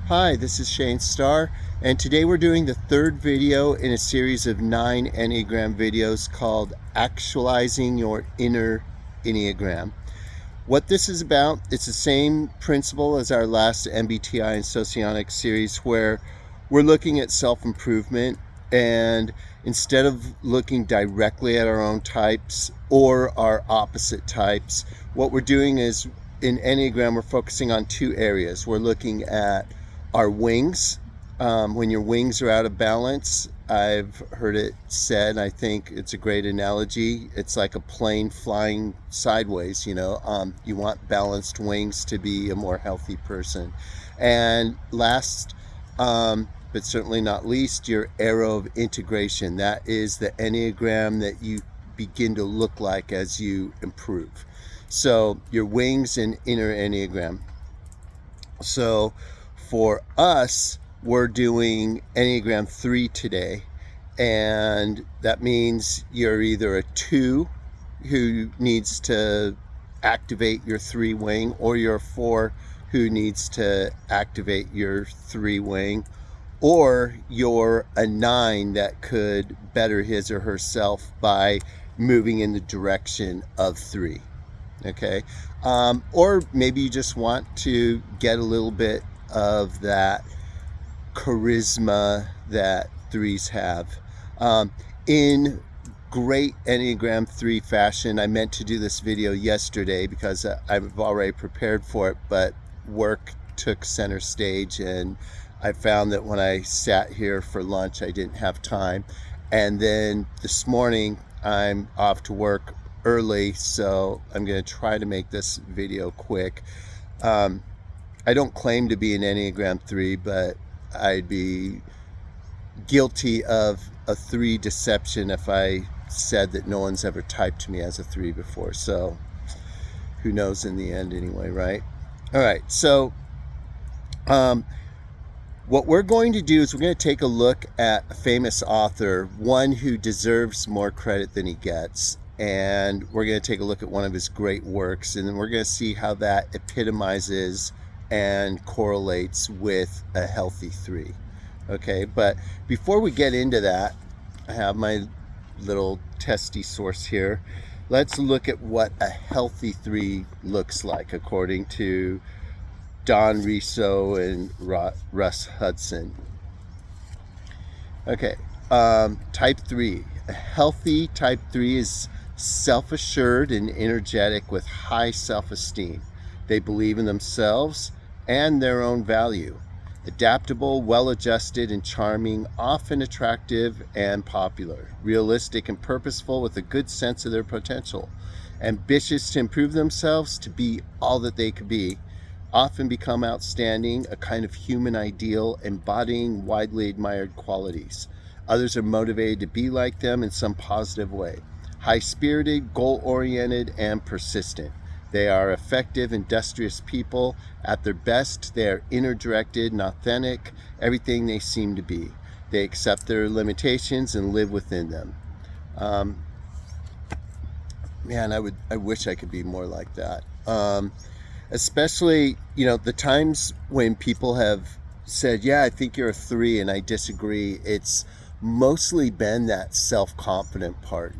Hi, this is Shane Starr, and today we're doing the third video in a series of 9 Enneagram videos called Actualizing Your Inner Enneagram. What this is about, it's the same principle as our last MBTI and Socionic series where we're looking at self-improvement, and instead of looking directly at our own types or our opposite types, what we're doing is in Enneagram, we're focusing on two areas. We're looking at our wings. When your wings are out of balance, I've heard it said, I think it's a great analogy. It's like a plane flying sideways, you want balanced wings to be a more healthy person. And last, but certainly not least, your arrow of integration. That is the Enneagram that you begin to look like as you improve. So your wings and inner Enneagram. So for us, we're doing Enneagram 3 today, and that means you're either a 2 who needs to activate your 3 wing, or you're a 4 who needs to activate your 3 wing, or you're a 9 that could better his or herself by moving in the direction of 3. Okay, or maybe you just want to get a little bit of that charisma that 3s have. In great Enneagram 3 fashion, I meant to do this video yesterday because I've already prepared for it, but work took center stage, and I found that when I sat here for lunch, I didn't have time. And then this morning, I'm off to work early, so I'm going to try to make this video quick. I don't claim to be an Enneagram 3, but I'd be guilty of a 3 deception if I said that no one's ever typed me as a 3 before. So who knows in the end anyway, right? All right, so what we're going to do is we're going to take a look at a famous author, one who deserves more credit than he gets, and we're going to take a look at one of his great works, and then we're going to see how that epitomizes and correlates with a healthy 3. Okay, but before we get into that, I have my little testy source here. Let's look at what a healthy 3 looks like according to Don Riso and Russ Hudson. Okay, type 3. A healthy type 3 is self-assured and energetic with high self-esteem. They believe in themselves and their own value. Adaptable, well-adjusted, and charming, often attractive and popular. Realistic and purposeful with a good sense of their potential. Ambitious to improve themselves to be all that they could be. Often become outstanding, a kind of human ideal, embodying widely admired qualities. Others are motivated to be like them in some positive way. High-spirited, goal-oriented, and persistent. They are effective, industrious people. At their best, they are inner-directed and authentic, everything they seem to be. They accept their limitations and live within them. Man, I wish I could be more like that. Especially, the times when people have said, yeah, I think you're a 3, and I disagree, it's mostly been that self-confident part.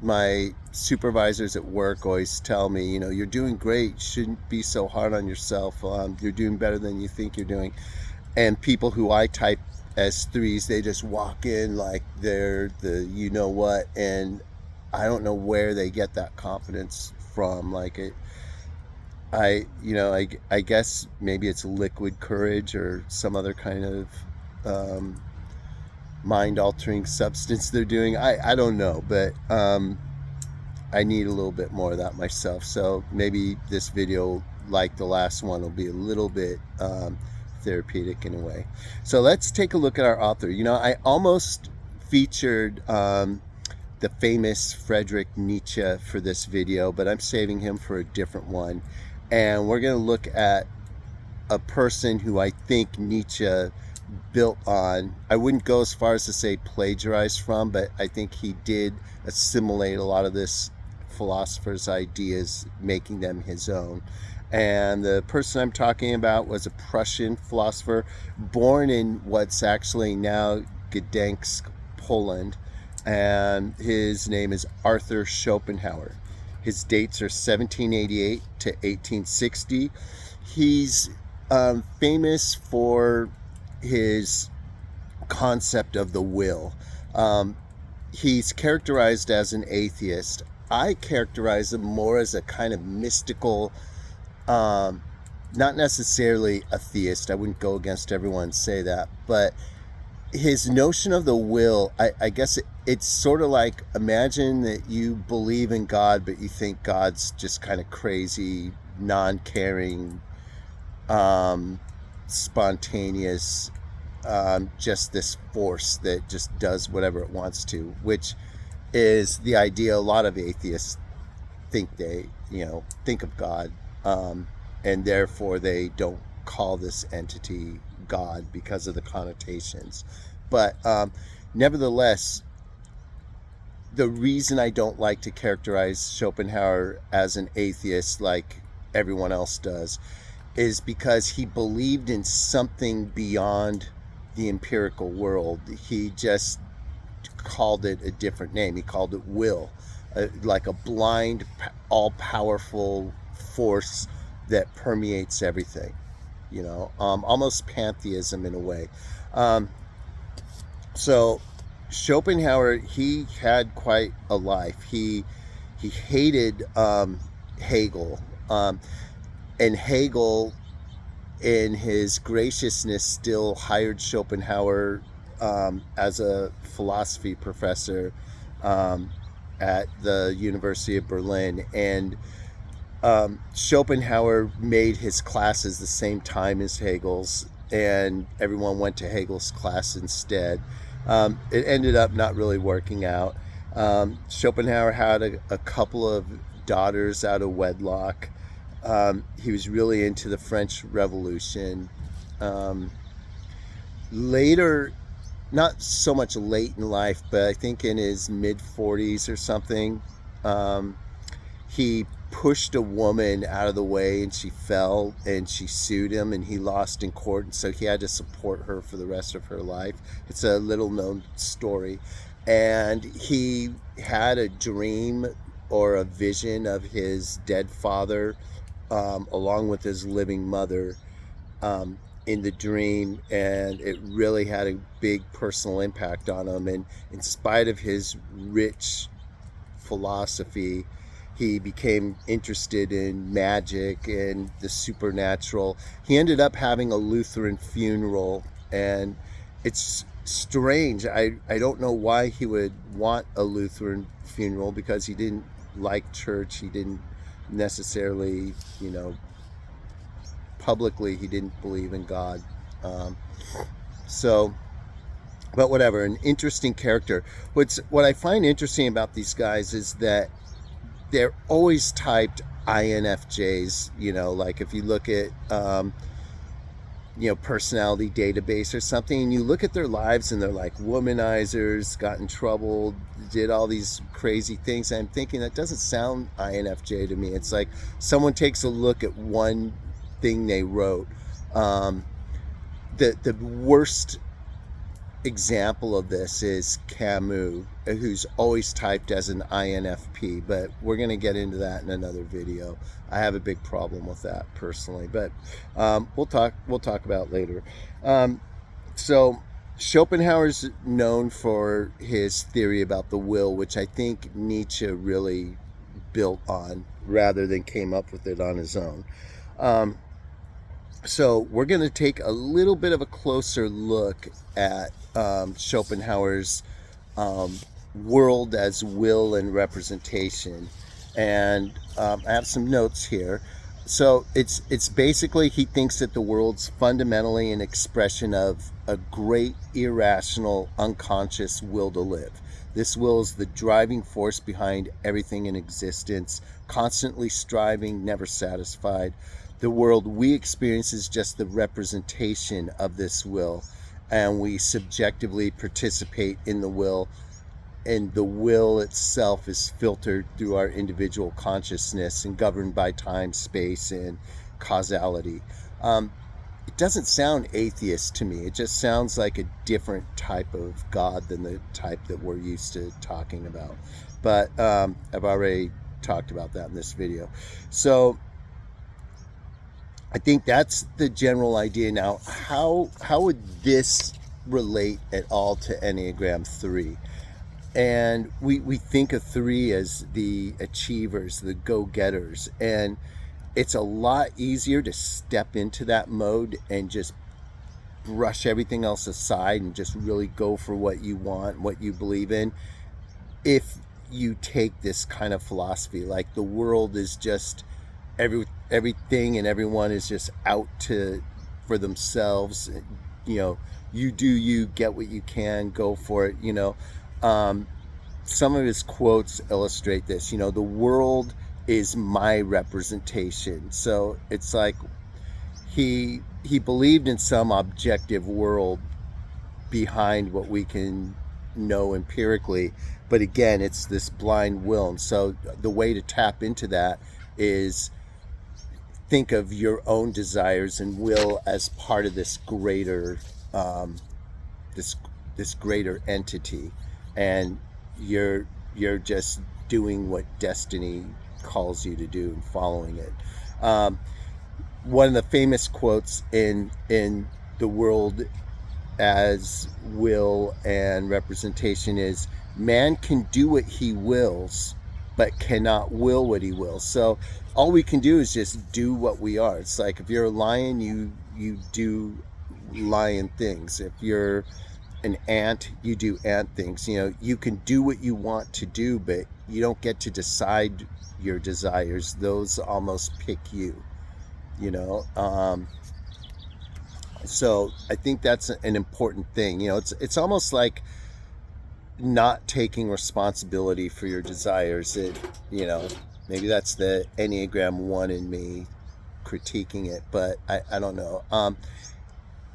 My supervisors at work always tell me, you're doing great, you shouldn't be so hard on yourself, you're doing better than you think you're doing. And people who I type as 3s, they just walk in like they're the you-know-what, and I don't know where they get that confidence from. I guess maybe it's liquid courage or some other kind of mind-altering substance they're doing. I don't know, but I need a little bit more of that myself. So maybe this video, like the last one, will be a little bit therapeutic in a way. So let's take a look at our author. I almost featured the famous Friedrich Nietzsche for this video, but I'm saving him for a different one. And we're going to look at a person who I think Nietzsche built on. I wouldn't go as far as to say plagiarized from, but I think he did assimilate a lot of this philosopher's ideas, making them his own. And the person I'm talking about was a Prussian philosopher born in what's actually now Gdansk, Poland. And his name is Arthur Schopenhauer. His dates are 1788 to 1860. He's famous for his concept of the will. Um, he's characterized as an atheist. I characterize him more as a kind of mystical, um, not necessarily a theist. I wouldn't go against everyone and say that, but his notion of the will, I guess it's sort of like, imagine that you believe in God, but you think God's just kind of crazy, non-caring, um, spontaneous, just this force that just does whatever it wants to, which is the idea a lot of atheists think think of God, and therefore they don't call this entity God because of the connotations. But nevertheless, the reason I don't like to characterize Schopenhauer as an atheist like everyone else does is because he believed in something beyond the empirical world. He just called it a different name. He called it will, like a blind, all-powerful force that permeates everything. Almost pantheism in a way. Um, so Schopenhauer, he had quite a life. He hated Hegel, and Hegel, in his graciousness, still hired Schopenhauer as a philosophy professor um, at the University of Berlin. And Schopenhauer made his classes the same time as Hegel's, and everyone went to Hegel's class instead. It ended up not really working out. Schopenhauer had a couple of daughters out of wedlock. He was really into the French Revolution. Um, Later, not so much late in life, but I think in his mid 40s or something, um, he pushed a woman out of the way and she fell and she sued him and he lost in court. And so he had to support her for the rest of her life. It's a little known story. And he had a dream or a vision of his dead father, along with his living mother, um, in the dream, and it really had a big personal impact on him. And in spite of his rich philosophy, he became interested in magic and the supernatural. He ended up having a Lutheran funeral, and it's strange. I don't know why he would want a Lutheran funeral, because he didn't like church. He didn't necessarily, publicly, he didn't believe in God. Um, so, but whatever, an interesting character. What I find interesting about these guys is that they're always typed INFJs. Like if you look at personality database or something, and you look at their lives and they're like womanizers, got in trouble, did all these crazy things. And I'm thinking, that doesn't sound INFJ to me. It's like someone takes a look at one thing they wrote. Um, the worst example of this is Camus, who's always typed as an INFP, but we're going to get into that in another video. I have a big problem with that personally, but we'll talk about it later. So Schopenhauer's known for his theory about the will, which I think Nietzsche really built on rather than came up with it on his own. So we're going to take a little bit of a closer look at Schopenhauer's world as will and representation. And I have some notes here. So it's basically, he thinks that the world's fundamentally an expression of a great irrational unconscious will to live. This will is the driving force behind everything in existence, constantly striving, never satisfied. The world we experience is just the representation of this will, and we subjectively participate in the will, and the will itself is filtered through our individual consciousness and governed by time, space, and causality. It doesn't sound atheist to me. It just sounds like a different type of God than the type that we're used to talking about. But I've already talked about that in this video. So I think that's the general idea. Now, how would this relate at all to Enneagram 3? And we think of 3 as the achievers, the go-getters, and it's a lot easier to step into that mode and just brush everything else aside and just really go for what you want, what you believe in, if you take this kind of philosophy. Like, the world is just everything and everyone is just out for themselves. You do you, get what you can, go for it. Some of his quotes illustrate this. The world is my representation. So it's like he believed in some objective world behind what we can know empirically, but again, it's this blind will. And so the way to tap into that is think of your own desires and will as part of this greater this greater entity, and you're just doing what destiny calls you to do and following it. One of the famous quotes in the world as will and representation is, man can do what he wills but cannot will what he wills. So all we can do is just do what we are. It's like, if you're a lion, you do lion things. If you're an ant, you do ant things. You can do what you want to do, but you don't get to decide your desires. Those almost pick you. So I think that's an important thing. It's almost like not taking responsibility for your desires. Maybe that's the Enneagram 1 in me critiquing it, but I don't know.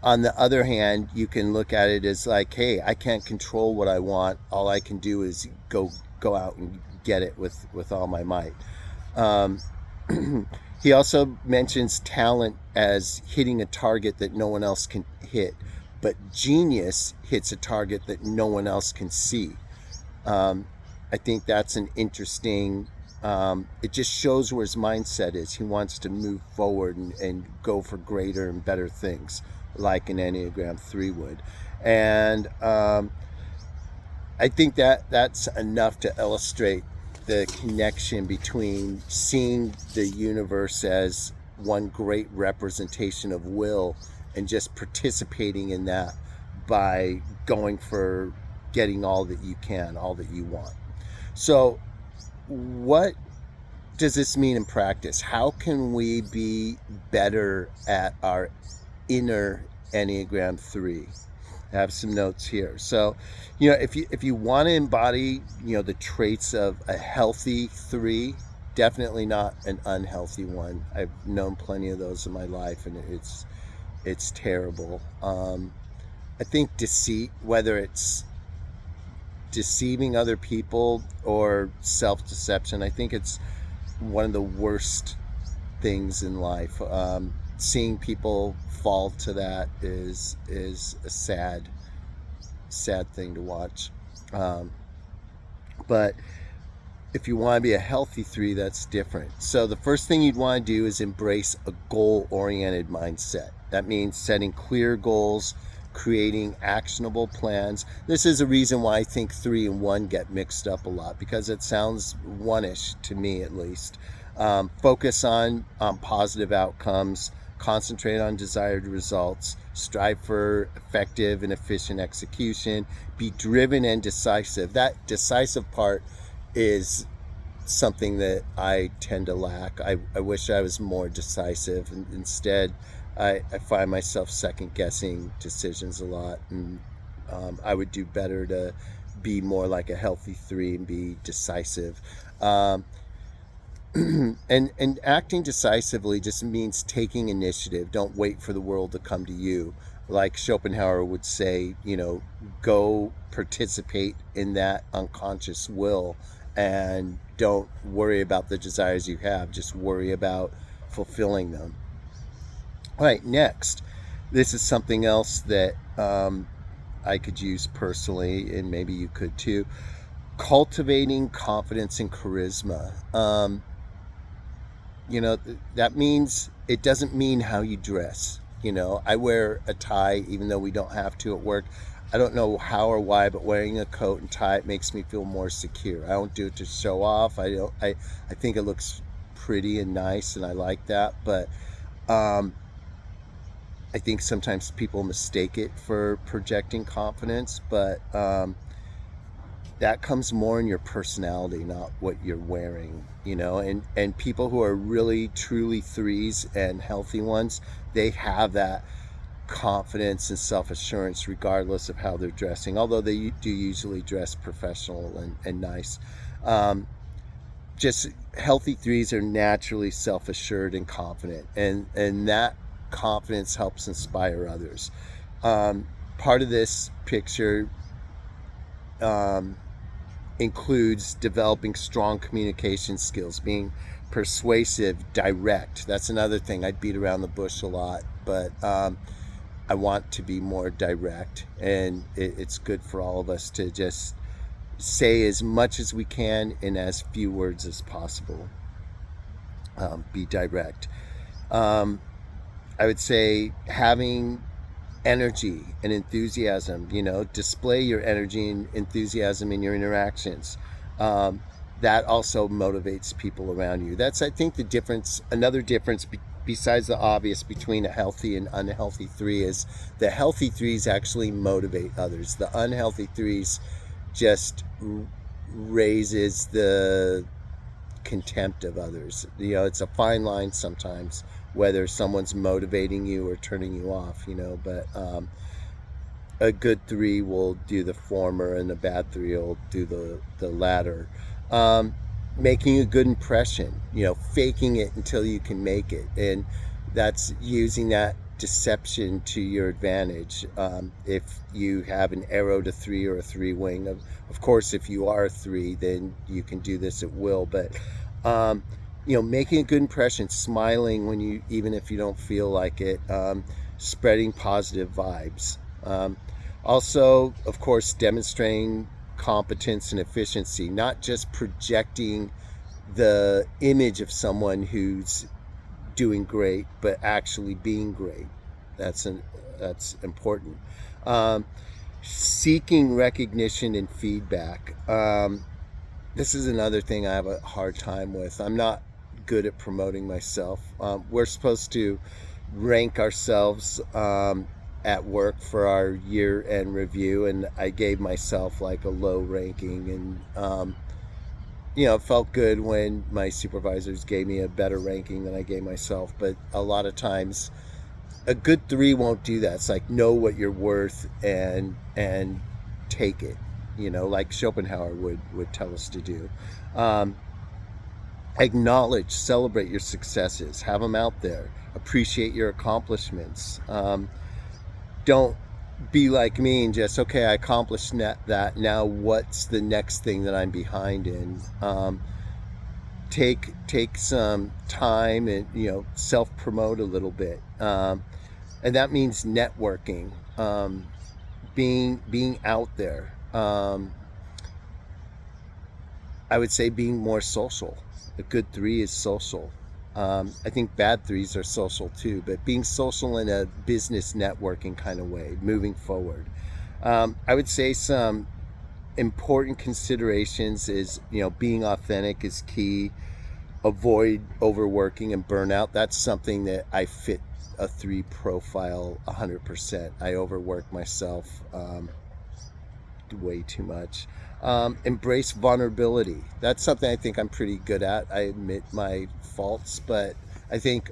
On the other hand, you can look at it as like, hey, I can't control what I want. All I can do is go out and get it with all my might. He also mentions talent as hitting a target that no one else can hit, but genius hits a target that no one else can see. I think that's an interesting, it just shows where his mindset is. He wants to move forward and go for greater and better things, like an Enneagram 3 would. And I think that's enough to illustrate the connection between seeing the universe as one great representation of will and just participating in that by going for getting all that you can, all that you want. So what does this mean in practice? How can we be better at our inner Enneagram 3? I have some notes here. So, if you want to embody, the traits of a healthy 3, definitely not an unhealthy one. I've known plenty of those in my life, and it's terrible. I think deceit, whether it's deceiving other people or self-deception, I think it's one of the worst things in life. Seeing people fall to that is a sad thing to watch. But if you want to be a healthy 3, that's different. So the first thing you'd want to do is embrace a goal-oriented mindset. That means setting clear goals, creating actionable plans. This is a reason why I think 3 and 1 get mixed up a lot, because it sounds one-ish to me, at least. Focus on positive outcomes, concentrate on desired results, strive for effective and efficient execution, be driven and decisive. That decisive part is something that I tend to lack. I wish I was more decisive, and instead I find myself second guessing decisions a lot, and I would do better to be more like a healthy 3 and be decisive. And acting decisively just means taking initiative. Don't wait for the world to come to you. Like Schopenhauer would say, go participate in that unconscious will, and don't worry about the desires you have. Just worry about fulfilling them. All right, next, this is something else that I could use personally, and maybe you could too. Cultivating confidence and charisma. That means, it doesn't mean how you dress. I wear a tie even though we don't have to at work. I don't know how or why, but wearing a coat and tie, it makes me feel more secure. I don't do it to show off. I think it looks pretty and nice, and I like that. But um, I think sometimes people mistake it for projecting confidence. But that comes more in your personality, not what you're wearing. And people who are really truly threes and healthy ones, they have that confidence and self-assurance regardless of how they're dressing, although they do usually dress professional and nice. Just healthy threes are naturally self-assured and confident, and that confidence helps inspire others. Part of this picture um, includes developing strong communication skills, being persuasive, direct. That's another thing. I'd beat around the bush a lot, but I want to be more direct, and it's good for all of us to just say as much as we can in as few words as possible. Be direct. Um, I would say having energy and enthusiasm, display your energy and enthusiasm in your interactions. Um, that also motivates people around you. That's, I think, the difference. Another difference besides the obvious between a healthy and unhealthy three is the healthy threes actually motivate others. The unhealthy threes just raises the contempt of others. It's a fine line sometimes whether someone's motivating you or turning you off. But a good three will do the former, and a bad three will do the latter. Um, Making a good impression, faking it until you can make it, and that's using that deception to your advantage. If you have an arrow to three or a three wing, of course, if you are a three, then you can do this at will. But um, making a good impression, smiling when you, even if you don't feel like it, spreading positive vibes. Also, of course, demonstrating competence and efficiency, not just projecting the image of someone who's doing great, but actually being great. That's important. Um, Seeking recognition and feedback. This is another thing I have a hard time with. I'm not good at promoting myself. We're supposed to rank ourselves at work for our year-end review, and I gave myself like a low ranking, and it felt good when my supervisors gave me a better ranking than I gave myself. But a lot of times, a good three won't do that. It's like, know what you're worth and take it. Like Schopenhauer would tell us to do. Um, Acknowledge, celebrate your successes, have them out there, appreciate your accomplishments. Don't be like me and just, okay, I accomplished that. Now what's the next thing that I'm behind in? Take some time and self promote a little bit, and that means networking, being out there. I would say being more social. A good three is social. I think bad threes are social too, but being social in a business networking kind of way, moving forward. I would say some important considerations is, being authentic is key. Avoid overworking and burnout. That's something that I fit a three profile 100%. I overwork myself way too much. Embrace vulnerability. That's something I think I'm pretty good at. I admit my faults, but I think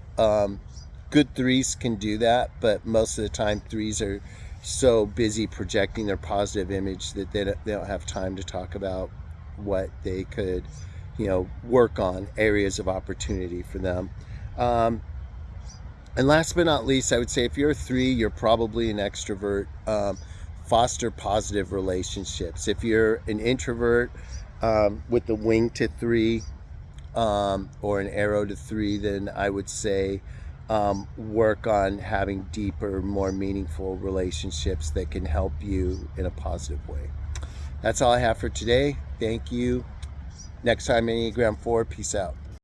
good threes can do that. But most of the time, threes are so busy projecting their positive image that they don't have time to talk about what they could, work on, areas of opportunity for them. Um, and last but not least, I would say if you're a three, you're probably an extrovert. Foster positive relationships. If you're an introvert with the wing to three or an arrow to three, then I would say work on having deeper, more meaningful relationships that can help you in a positive way. That's all I have for today. Thank you. Next time, Enneagram 4. Peace out.